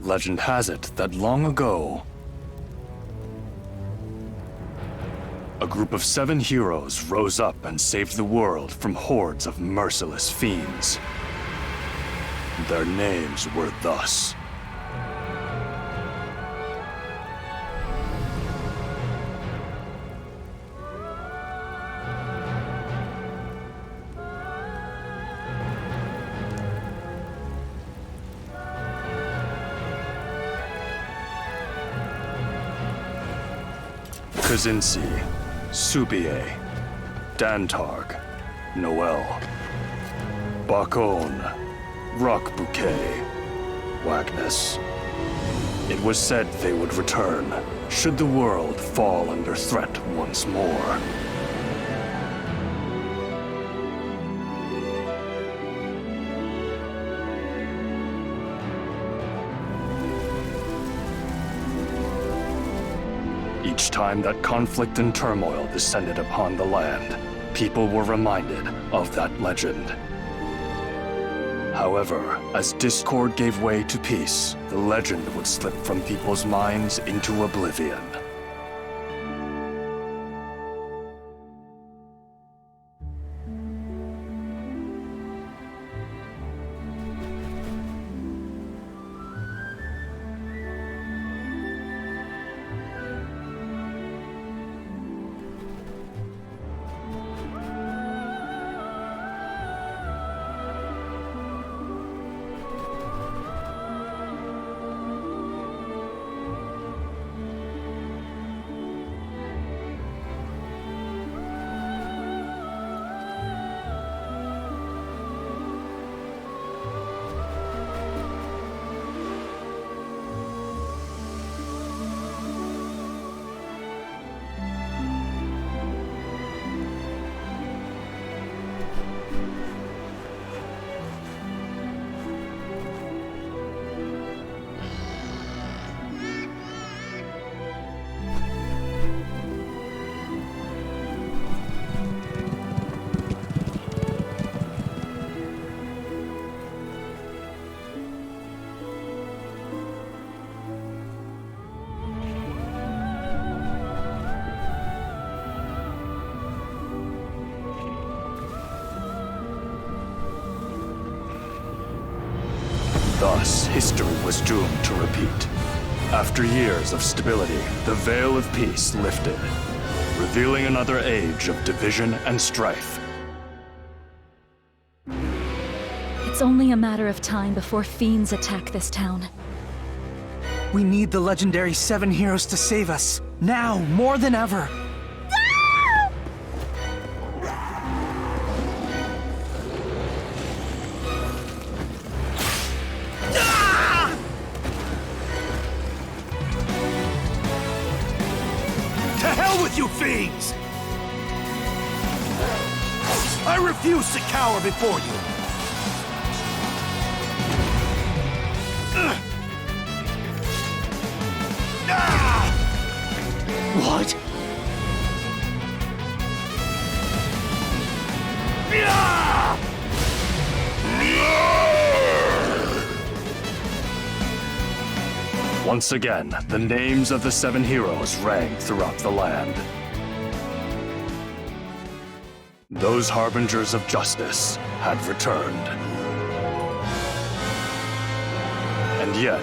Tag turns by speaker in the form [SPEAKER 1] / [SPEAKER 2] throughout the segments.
[SPEAKER 1] Legend has it that long ago, a group of 7 heroes rose up and saved the world from hordes of merciless fiends. Their names were thus: Kazinsi, Subie, Dantarg, Noel, Bakon, Rock Bouquet, Wagnus. It was said they would return, should the world fall under threat once more. Each time that conflict and turmoil descended upon the land, people were reminded of that legend. However, as discord gave way to peace, the legend would slip from people's minds into oblivion. Thus, history was doomed to repeat. After years of stability, the veil of peace lifted, revealing another age of division and strife.
[SPEAKER 2] It's only a matter of time before fiends attack this town.
[SPEAKER 3] We need the legendary 7 heroes to save us. Now, more than ever.
[SPEAKER 4] To hell with you fiends! I refuse to cower before you!
[SPEAKER 3] What?
[SPEAKER 1] Once again, the names of the 7 heroes rang throughout the land. Those harbingers of justice had returned. And yet,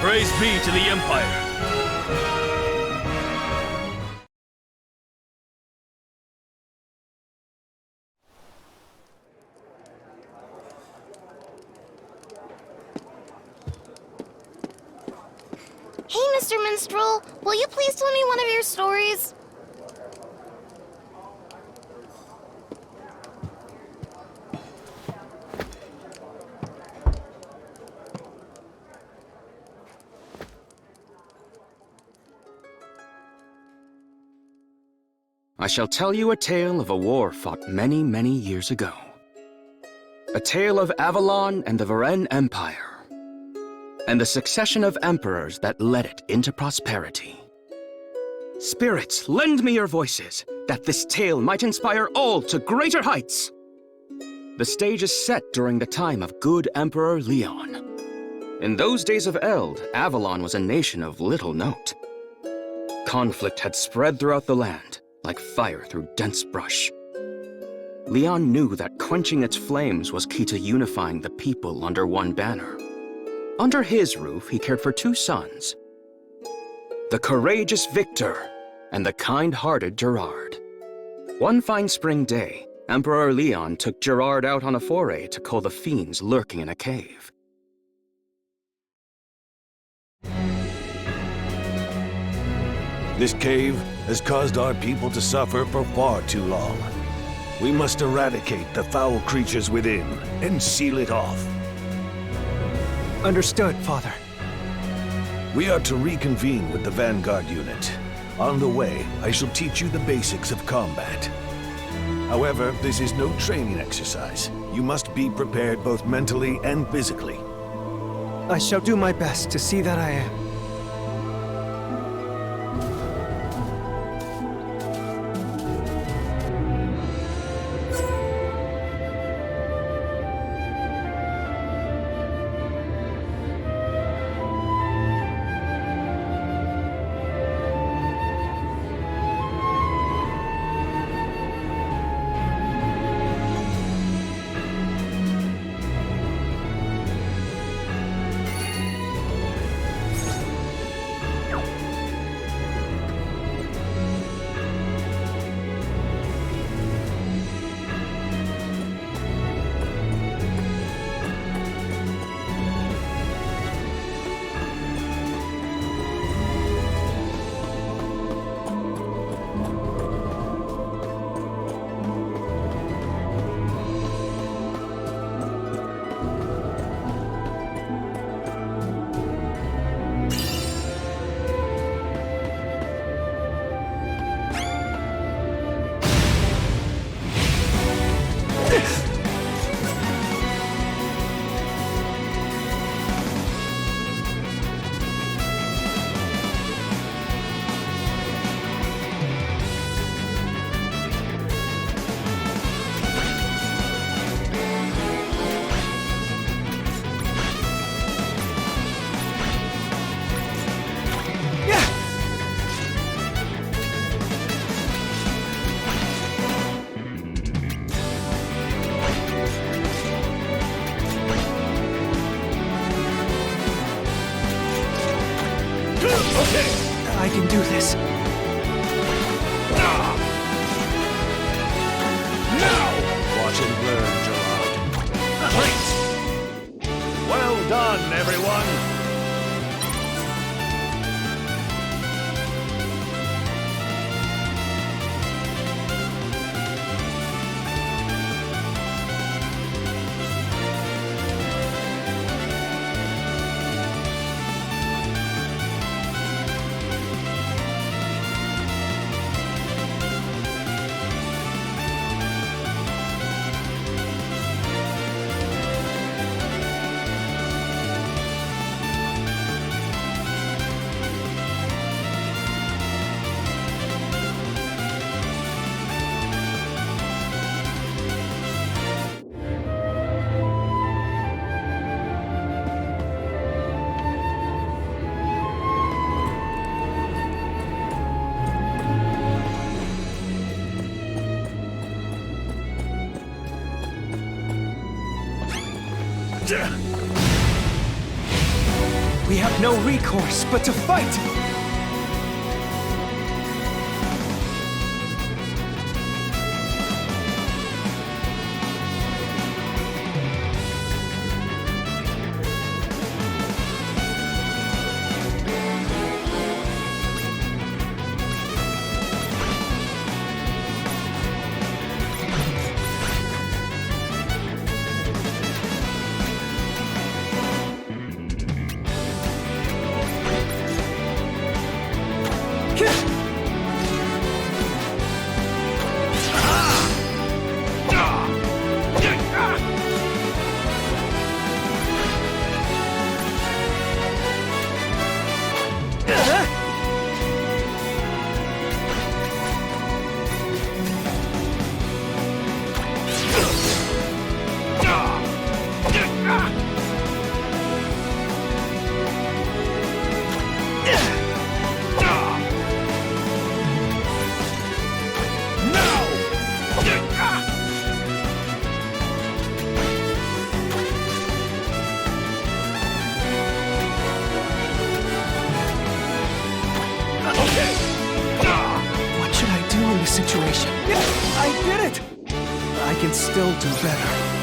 [SPEAKER 5] Praise be to the Empire.
[SPEAKER 6] Hey, Mr. Minstrel, will you please tell me one of your stories?
[SPEAKER 7] I shall tell you a tale of a war fought many, many years ago. A tale of Avalon and the Varen Empire, and the succession of emperors that led it into prosperity. Spirits, lend me your voices, that this tale might inspire all to greater heights. The stage is set during the time of good Emperor Leon. In those days of Eld, Avalon was a nation of little note. Conflict had spread throughout the land, like fire through dense brush. Leon knew that quenching its flames was key to unifying the people under one banner. Under his roof, he cared for two sons, the courageous Victor and the kind-hearted Gerard. One fine spring day, Emperor Leon took Gerard out on a foray to cull the fiends lurking in a cave.
[SPEAKER 4] This cave has caused our people to suffer for far too long. We must eradicate the foul creatures within and seal it off.
[SPEAKER 3] Understood, Father.
[SPEAKER 4] We are to reconvene with the Vanguard unit. On the way, I shall teach you the basics of combat. However, this is no training exercise. You must be prepared both mentally and physically.
[SPEAKER 3] I shall do my best to see that I am. I can do this.
[SPEAKER 4] Now! Watch and learn, Gerard. Great! Well done, everyone!
[SPEAKER 3] We have no recourse but to fight! What should I do in this situation? I did it! I can still do better.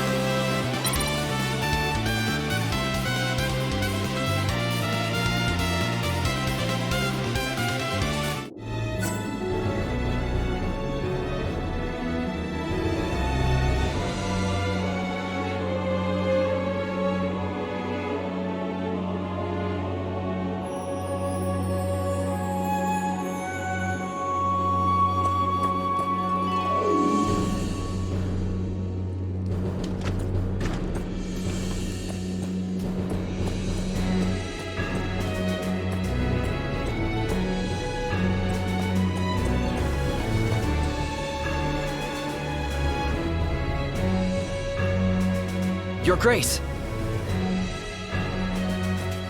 [SPEAKER 7] Your Grace!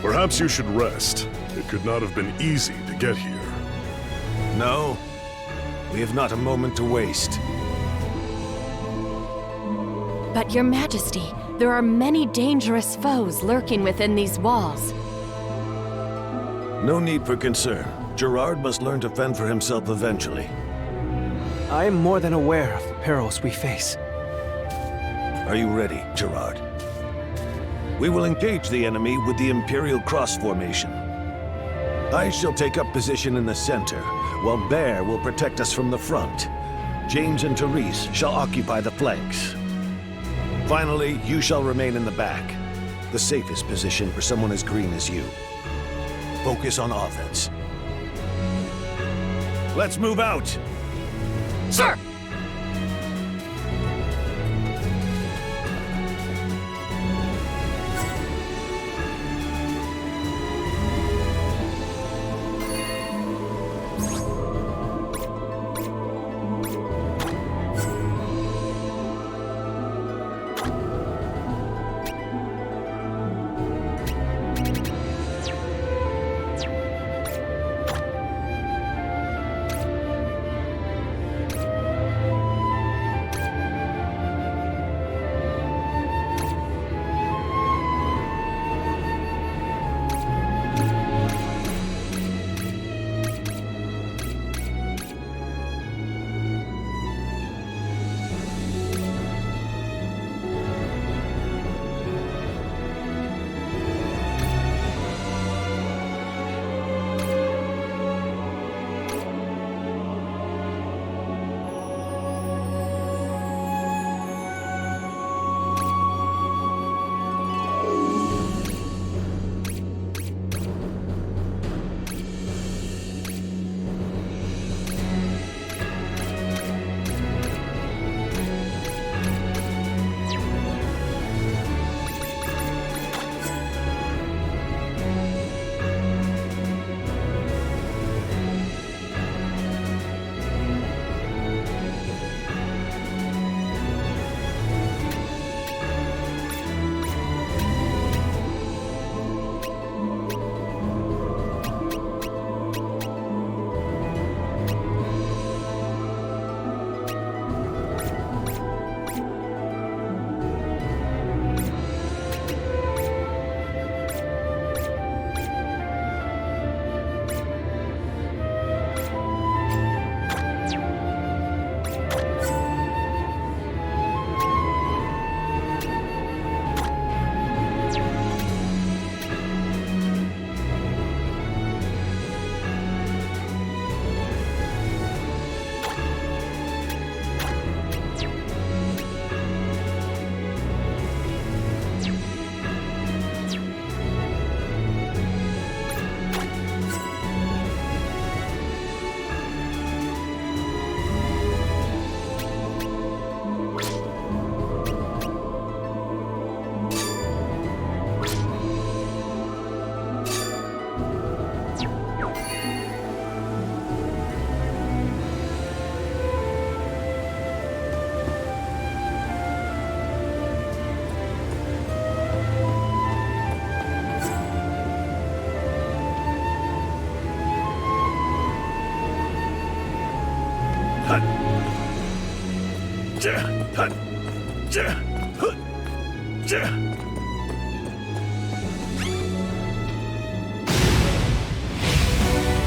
[SPEAKER 5] Perhaps you should rest. It could not have been easy to get here.
[SPEAKER 4] No, we have not a moment to waste.
[SPEAKER 8] But Your Majesty, there are many dangerous foes lurking within these walls.
[SPEAKER 4] No need for concern. Gerard must learn to fend for himself eventually.
[SPEAKER 3] I am more than aware of the perils we face.
[SPEAKER 4] Are you ready, Gerard? We will engage the enemy with the Imperial Cross formation. I shall take up position in the center, while Bear will protect us from the front. James and Therese shall occupy the flanks. Finally, you shall remain in the back, the safest position for someone as green as you. Focus on offense. Let's move out!
[SPEAKER 8] Sir!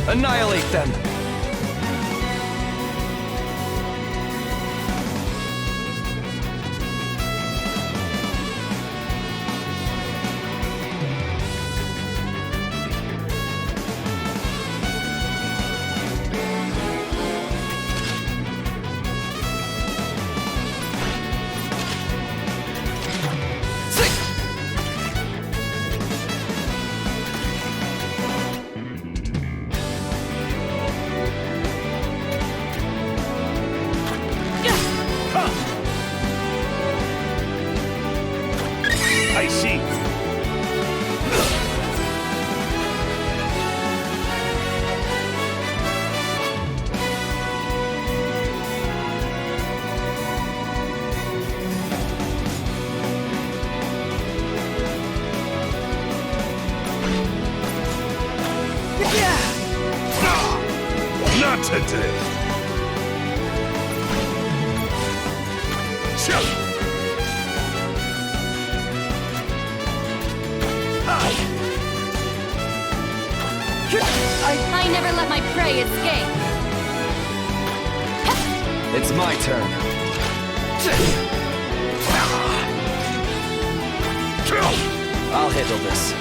[SPEAKER 3] Annihilate them!
[SPEAKER 4] I see.
[SPEAKER 5] Not today!
[SPEAKER 8] I never let my prey escape.
[SPEAKER 3] It's my turn. I'll handle this.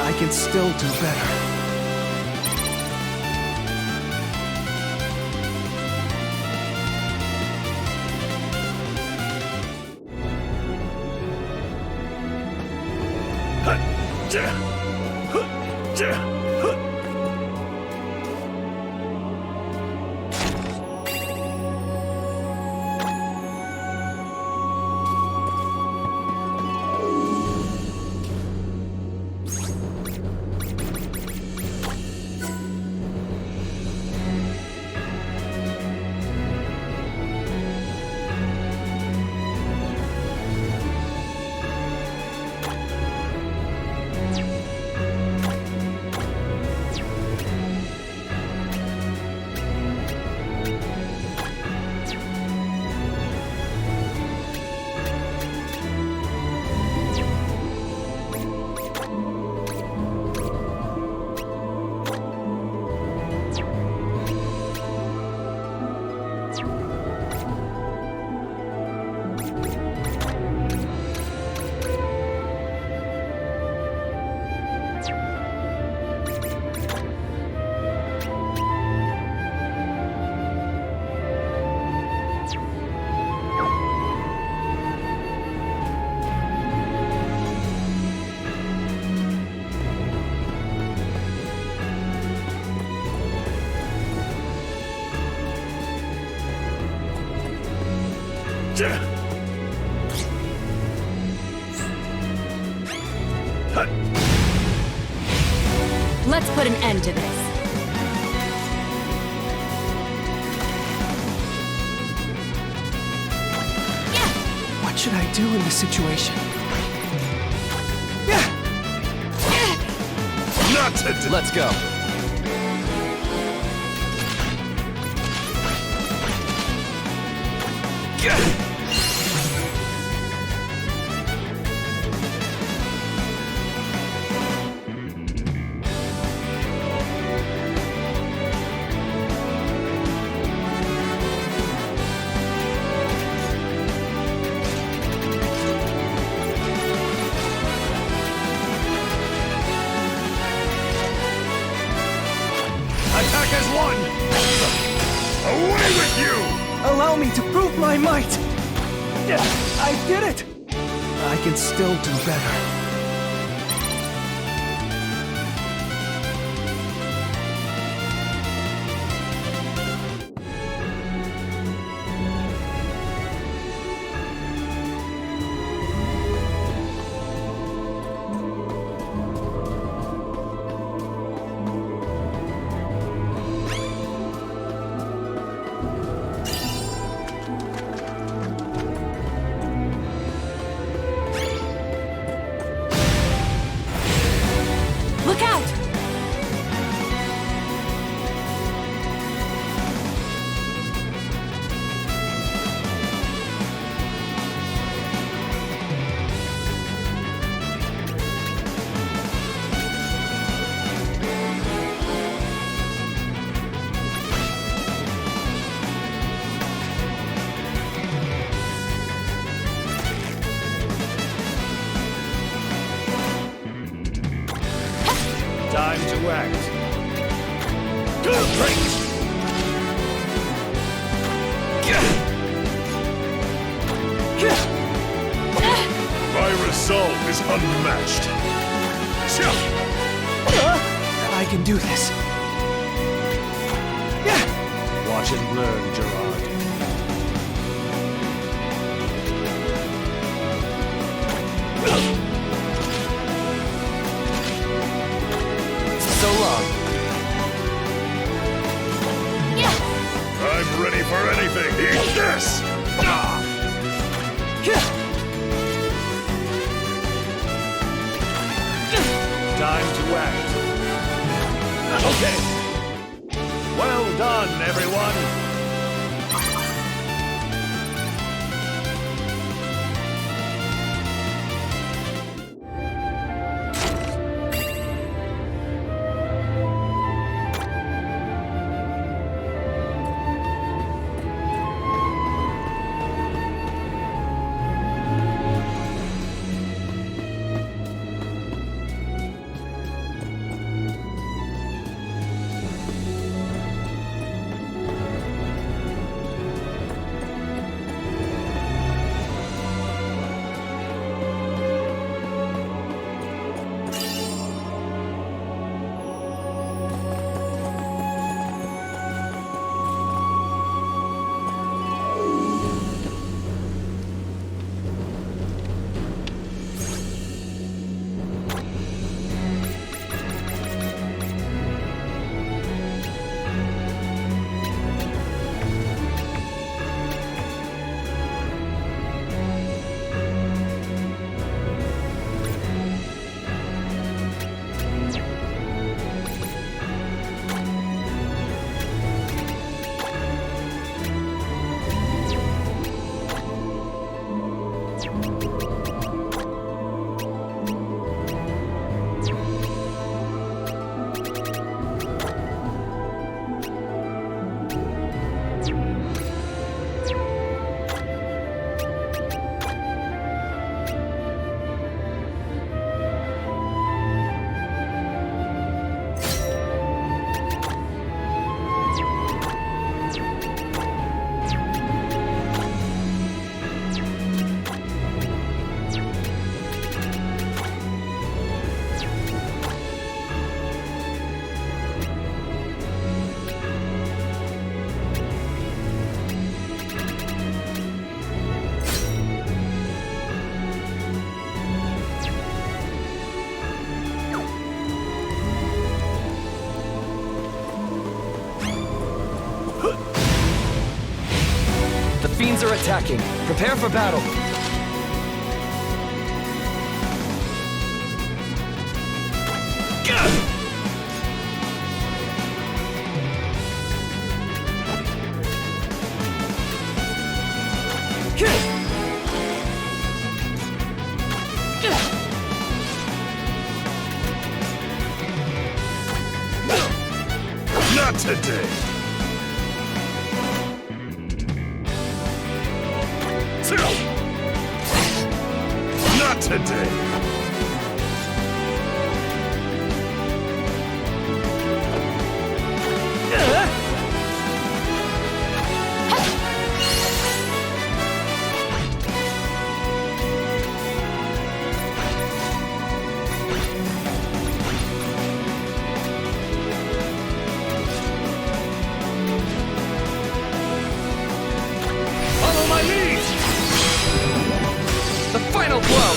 [SPEAKER 3] I can still do better.
[SPEAKER 8] Let's put an end to this.
[SPEAKER 3] What should I do in this situation?
[SPEAKER 5] Not today!
[SPEAKER 3] Let's go.
[SPEAKER 5] Attack as one! Away with you!
[SPEAKER 3] Allow me to prove my might! I did it! I can still do better.
[SPEAKER 4] Time to act.
[SPEAKER 5] My resolve is unmatched.
[SPEAKER 3] I can do this.
[SPEAKER 4] Watch and learn, Gerard.
[SPEAKER 3] So long.
[SPEAKER 5] I'm ready for anything. Eat this!
[SPEAKER 4] Time to act. Okay. Well done, everyone.
[SPEAKER 3] The fiends are attacking. Prepare for battle.
[SPEAKER 5] Not today. Not today.
[SPEAKER 3] Follow my lead! The final blow!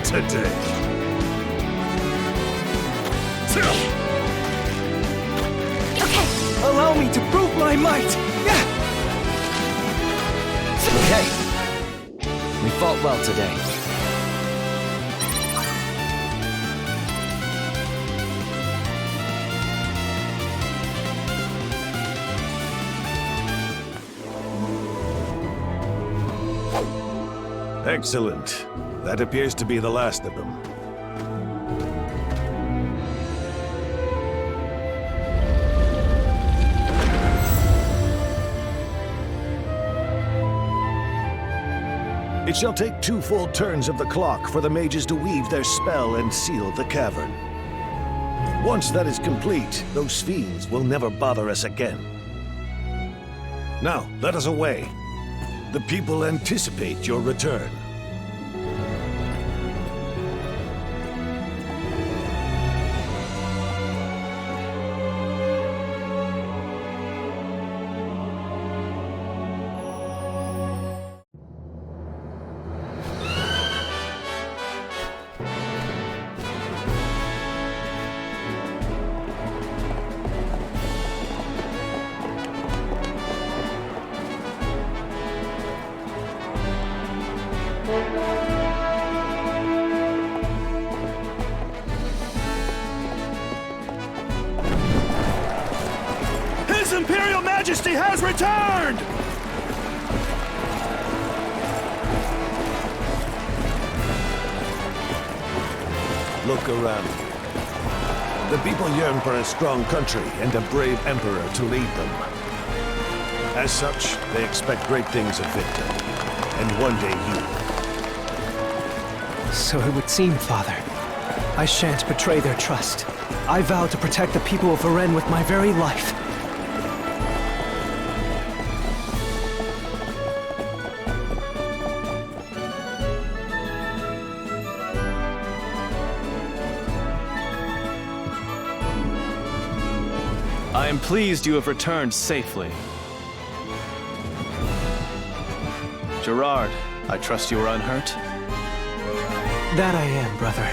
[SPEAKER 5] today.
[SPEAKER 3] Allow me to prove my might! Yeah!
[SPEAKER 9] Okay. We fought well today.
[SPEAKER 4] Excellent. That appears to be the last of them. It shall take 2 full turns of the clock for the mages to weave their spell and seal the cavern. Once that is complete, those fiends will never bother us again. Now, let us away. The people anticipate your return.
[SPEAKER 1] His Imperial Majesty has returned!
[SPEAKER 4] Look around you. The people yearn for a strong country and a brave emperor to lead them. As such, they expect great things of Victor, and one day you.
[SPEAKER 3] So it would seem, Father. I shan't betray their trust. I vow to protect the people of Varen with my very life.
[SPEAKER 10] I am pleased you have returned safely. Gerard, I trust you are unhurt?
[SPEAKER 3] That I am, brother.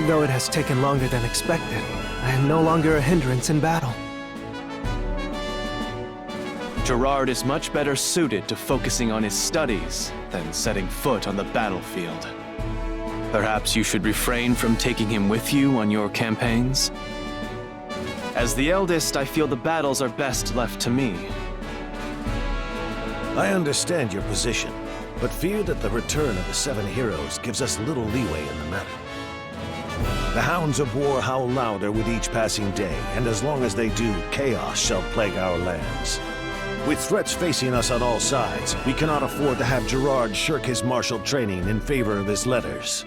[SPEAKER 3] Though it has taken longer than expected, I am no longer a hindrance in battle.
[SPEAKER 10] Gerard is much better suited to focusing on his studies than setting foot on the battlefield. Perhaps you should refrain from taking him with you on your campaigns? As the eldest, I feel the battles are best left to me.
[SPEAKER 4] I understand your position, but fear that the return of the 7 heroes gives us little leeway in the matter. The hounds of war howl louder with each passing day, and as long as they do, chaos shall plague our lands. With threats facing us on all sides, we cannot afford to have Gerard shirk his martial training in favor of his letters.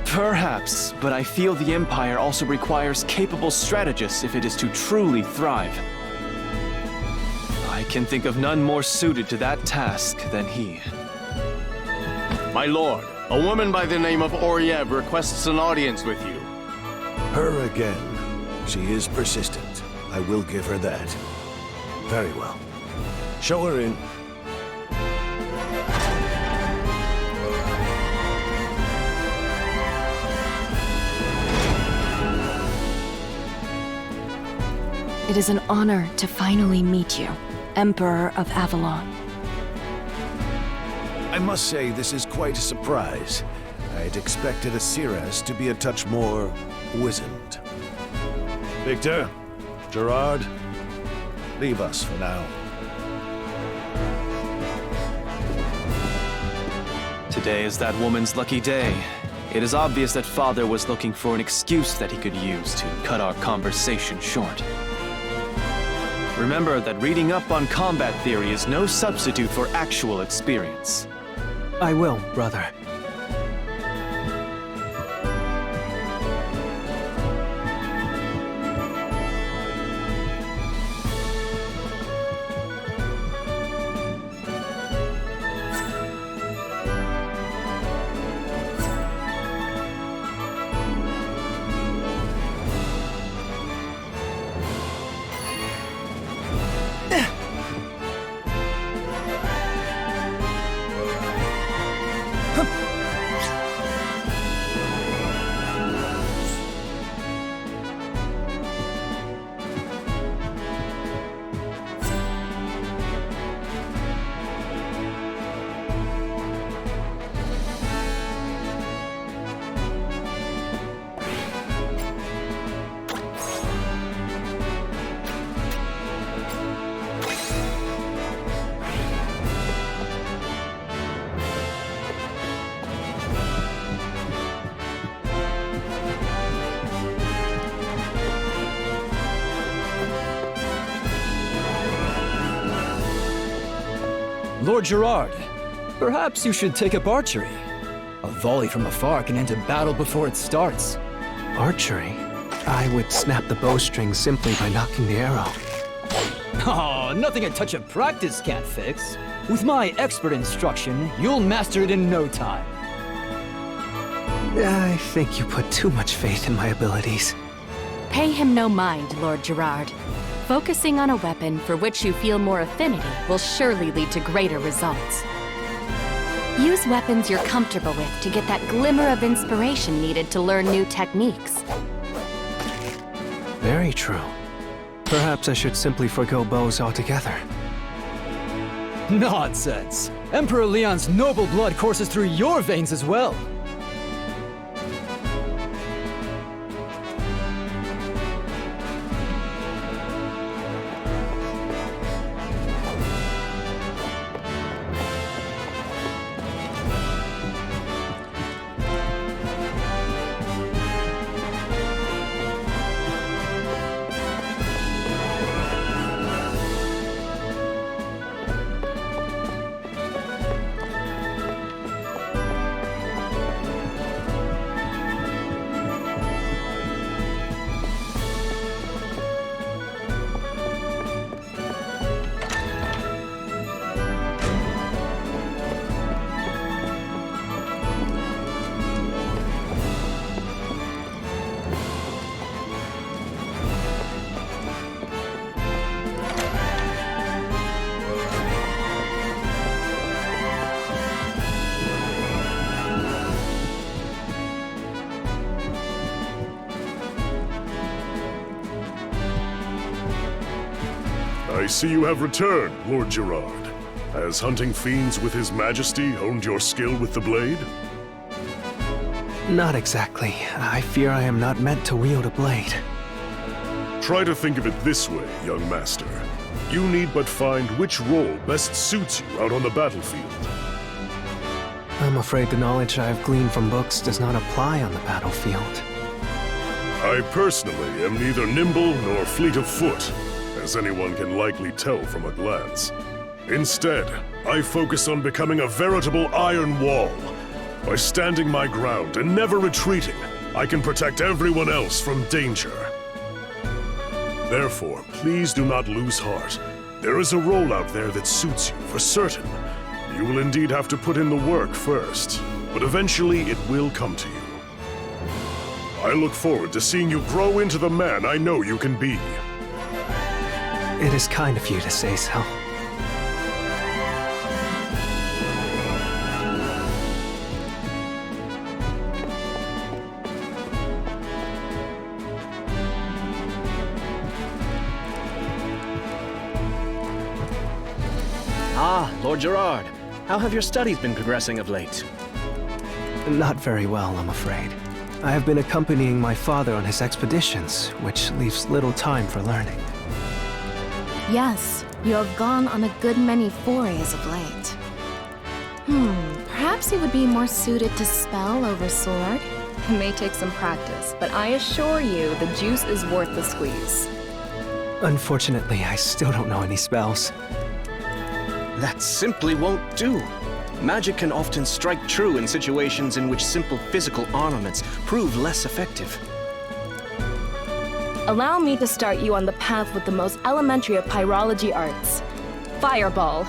[SPEAKER 10] Perhaps, but I feel the Empire also requires capable strategists if it is to truly thrive. I can think of none more suited to that task than he.
[SPEAKER 11] My lord, a woman by the name of Oriev requests an audience with you.
[SPEAKER 4] Her again. She is persistent. I will give her that. Very well. Show her in.
[SPEAKER 8] It is an honor to finally meet you, Emperor of Avalon.
[SPEAKER 4] I must say this is quite a surprise. I'd expected Asiras to be a touch more wizened. Victor, Gerard, leave us for now.
[SPEAKER 10] Today is that woman's lucky day. It is obvious that Father was looking for an excuse that he could use to cut our conversation short. Remember that reading up on combat theory is no substitute for actual experience.
[SPEAKER 3] I will, brother.
[SPEAKER 9] Lord Gerard, perhaps you should take up archery. A volley from afar can end a battle before it starts.
[SPEAKER 3] Archery? I would snap the bowstring simply by knocking the arrow.
[SPEAKER 9] Oh, nothing a touch of practice can't fix. With my expert instruction, you'll master it in no time.
[SPEAKER 3] I think you put too much faith in my abilities.
[SPEAKER 8] Pay him no mind, Lord Gerard. Focusing on a weapon for which you feel more affinity will surely lead to greater results. Use weapons you're comfortable with to get that glimmer of inspiration needed to learn new techniques.
[SPEAKER 3] Very true. Perhaps I should simply forgo bows altogether.
[SPEAKER 9] Nonsense! Emperor Leon's noble blood courses through your veins as well.
[SPEAKER 5] I see you have returned, Lord Gerard. Has hunting fiends with His Majesty honed your skill with the blade?
[SPEAKER 3] Not exactly. I fear I am not meant to wield a blade.
[SPEAKER 5] Try to think of it this way, young master. You need but find which role best suits you out on the battlefield.
[SPEAKER 3] I'm afraid the knowledge I have gleaned from books does not apply on the battlefield.
[SPEAKER 5] I personally am neither nimble nor fleet of foot, as anyone can likely tell from a glance. Instead, I focus on becoming a veritable iron wall. By standing my ground and never retreating, I can protect everyone else from danger. Therefore, please do not lose heart. There is a role out there that suits you, for certain. You will indeed have to put in the work first, but eventually it will come to you. I look forward to seeing you grow into the man I know you can be.
[SPEAKER 3] It is kind of you to say so.
[SPEAKER 12] Ah, Lord Gerard. How have your studies been progressing of late?
[SPEAKER 3] Not very well, I'm afraid. I have been accompanying my father on his expeditions, which leaves little time for learning.
[SPEAKER 6] Yes, you have gone on a good many forays of late. Perhaps you would be more suited to spell over sword?
[SPEAKER 13] It may take some practice, but I assure you the juice is worth the squeeze.
[SPEAKER 3] Unfortunately, I still don't know any spells.
[SPEAKER 12] That simply won't do. Magic can often strike true in situations in which simple physical armaments prove less effective.
[SPEAKER 13] Allow me to start you on the path with the most elementary of pyrology arts. Fireball.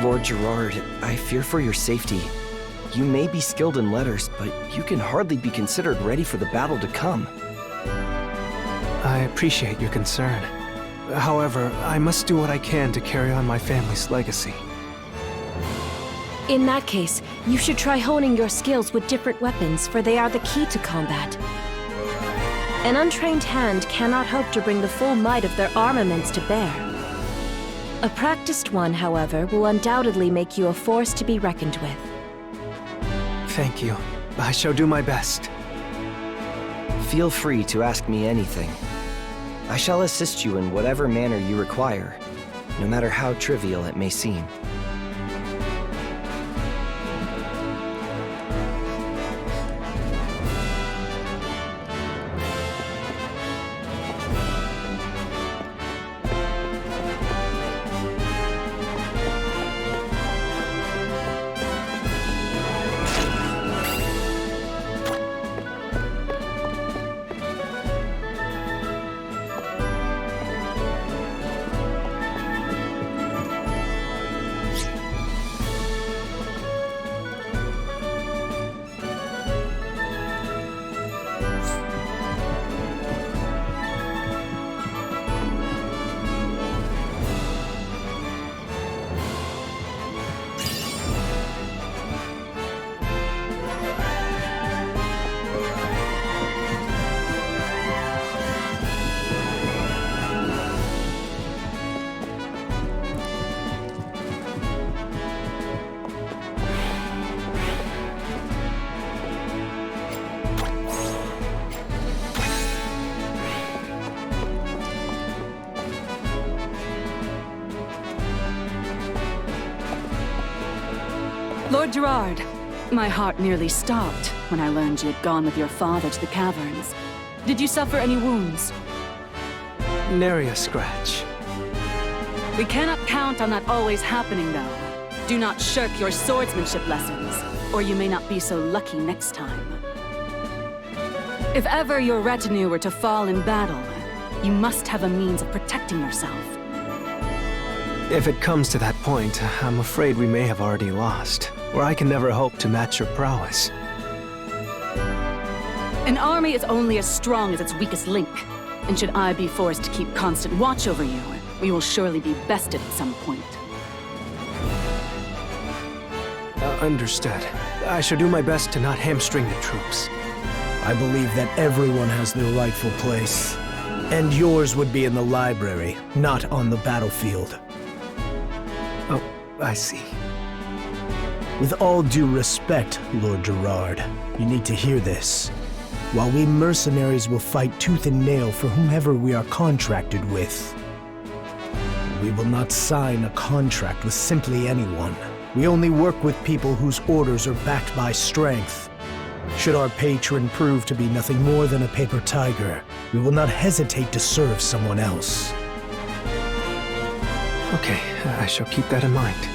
[SPEAKER 14] Lord Gerard, I fear for your safety. You may be skilled in letters, but you can hardly be considered ready for the battle to come.
[SPEAKER 3] I appreciate your concern. However, I must do what I can to carry on my family's legacy.
[SPEAKER 13] In that case, you should try honing your skills with different weapons, for they are the key to combat. An untrained hand cannot hope to bring the full might of their armaments to bear. A practiced one, however, will undoubtedly make you a force to be reckoned with.
[SPEAKER 3] Thank you. I shall do my best.
[SPEAKER 14] Feel free to ask me anything. I shall assist you in whatever manner you require, no matter how trivial it may seem.
[SPEAKER 15] Lord Gerard, my heart nearly stopped when I learned you had gone with your father to the caverns. Did you suffer any wounds?
[SPEAKER 3] Nary a scratch.
[SPEAKER 15] We cannot count on that always happening, though. Do not shirk your swordsmanship lessons, or you may not be so lucky next time. If ever your retinue were to fall in battle, you must have a means of protecting yourself.
[SPEAKER 3] If it comes to that point, I'm afraid we may have already lost, or I can never hope to match your prowess.
[SPEAKER 15] An army is only as strong as its weakest link, and should I be forced to keep constant watch over you, we will surely be bested at some point.
[SPEAKER 3] Understood. I shall do my best to not hamstring the troops.
[SPEAKER 16] I believe that everyone has their rightful place, and yours would be in the library, not on the battlefield.
[SPEAKER 3] Oh, I see.
[SPEAKER 16] With all due respect, Lord Gerard, you need to hear this. While we mercenaries will fight tooth and nail for whomever we are contracted with, we will not sign a contract with simply anyone. We only work with people whose orders are backed by strength. Should our patron prove to be nothing more than a paper tiger, we will not hesitate to serve someone else.
[SPEAKER 3] Okay, I shall keep that in mind.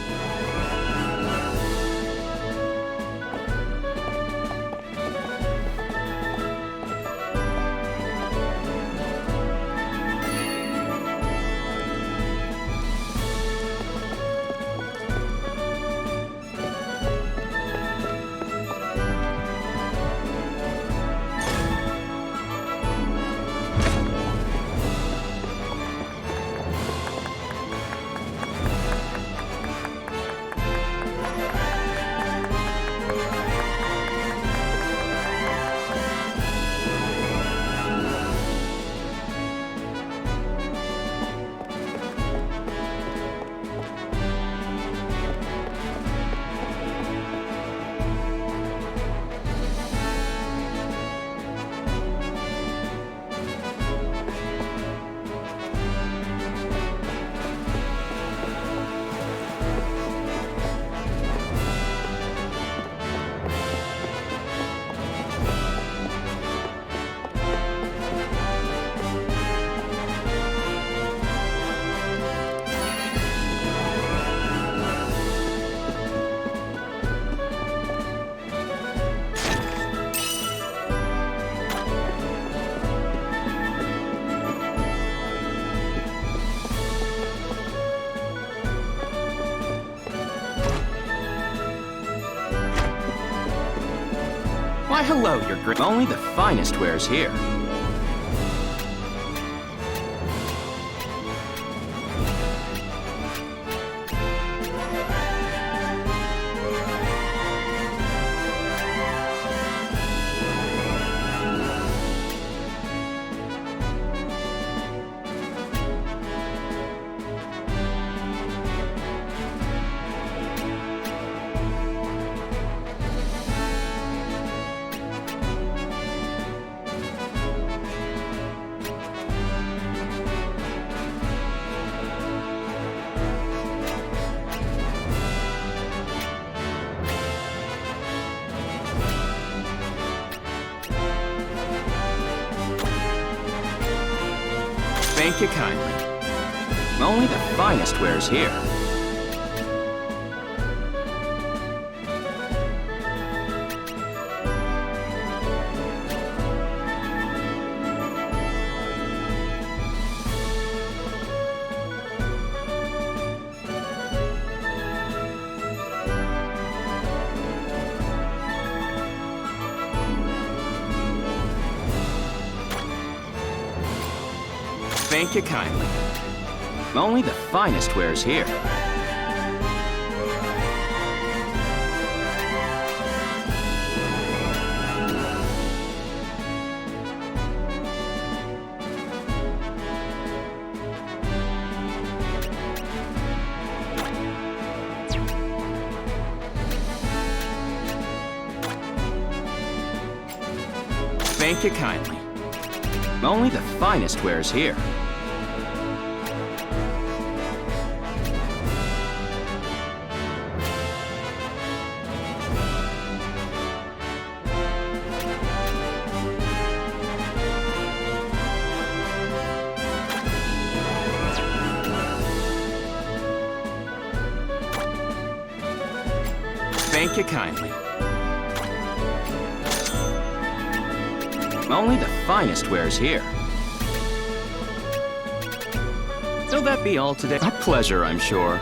[SPEAKER 7] Why, hello, your great. Only the finest wares here. Thank you kindly. Only the finest wares here. Thank you kindly. Only the finest wares here. Thank you kindly. Only the finest wares here. Thank you kindly. Only the finest wares here. Will that be all today? A pleasure, I'm sure.